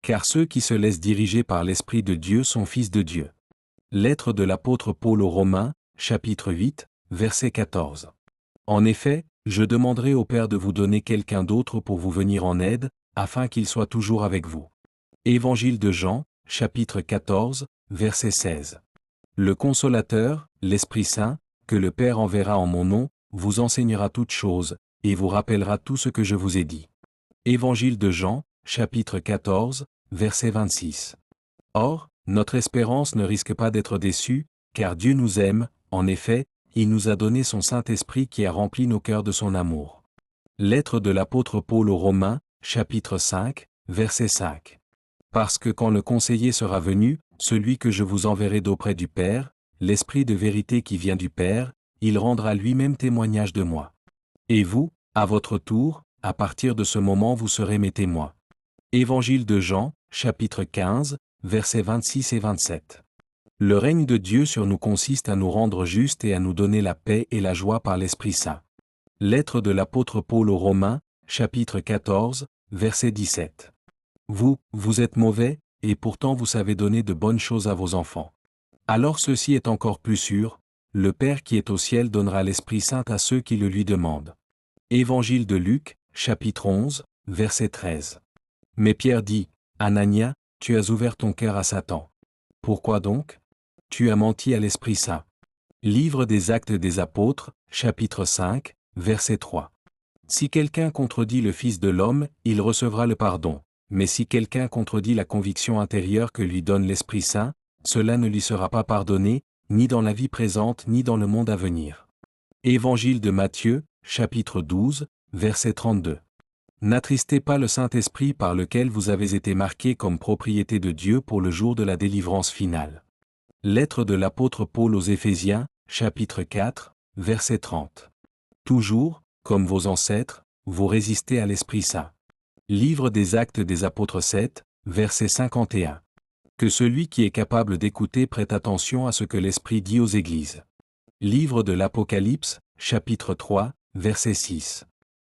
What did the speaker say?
car ceux qui se laissent diriger par l'Esprit de Dieu sont fils de Dieu. Lettre de l'apôtre Paul aux Romains, chapitre 8, verset 14. En effet, je demanderai au Père de vous donner quelqu'un d'autre pour vous venir en aide, afin qu'il soit toujours avec vous. Évangile de Jean, chapitre 14, verset 16. Le Consolateur, l'Esprit Saint, que le Père enverra en mon nom, vous enseignera toutes choses, et vous rappellera tout ce que je vous ai dit. Évangile de Jean, chapitre 14, verset 26. Or, notre espérance ne risque pas d'être déçue, car Dieu nous aime, en effet, il nous a donné son Saint-Esprit qui a rempli nos cœurs de son amour. Lettre de l'apôtre Paul aux Romains, chapitre 5, verset 5. Parce que quand le conseiller sera venu, celui que je vous enverrai d'auprès du Père, l'Esprit de vérité qui vient du Père, il rendra lui-même témoignage de moi. Et vous, à votre tour, à partir de ce moment vous serez mes témoins. Évangile de Jean, chapitre 15, versets 26 et 27. Le règne de Dieu sur nous consiste à nous rendre justes et à nous donner la paix et la joie par l'Esprit Saint. Lettre de l'apôtre Paul aux Romains, chapitre 14, verset 17. Vous êtes mauvais, et pourtant vous savez donner de bonnes choses à vos enfants. Alors ceci est encore plus sûr, le Père qui est au ciel donnera l'Esprit Saint à ceux qui le lui demandent. Évangile de Luc, chapitre 11, verset 13. Mais Pierre dit, Anania, tu as ouvert ton cœur à Satan. Pourquoi donc? Tu as menti à l'Esprit Saint. Livre des Actes des Apôtres, chapitre 5, verset 3. Si quelqu'un contredit le Fils de l'homme, il recevra le pardon, mais si quelqu'un contredit la conviction intérieure que lui donne l'Esprit Saint, cela ne lui sera pas pardonné, ni dans la vie présente ni dans le monde à venir. Évangile de Matthieu, chapitre 12, verset 32. N'attristez pas le Saint-Esprit par lequel vous avez été marqués comme propriété de Dieu pour le jour de la délivrance finale. Lettre de l'apôtre Paul aux Éphésiens, chapitre 4, verset 30. Toujours, comme vos ancêtres, vous résistez à l'Esprit Saint. Livre des Actes des Apôtres 7, verset 51. Que celui qui est capable d'écouter prête attention à ce que l'Esprit dit aux Églises. Livre de l'Apocalypse, chapitre 3, verset 6.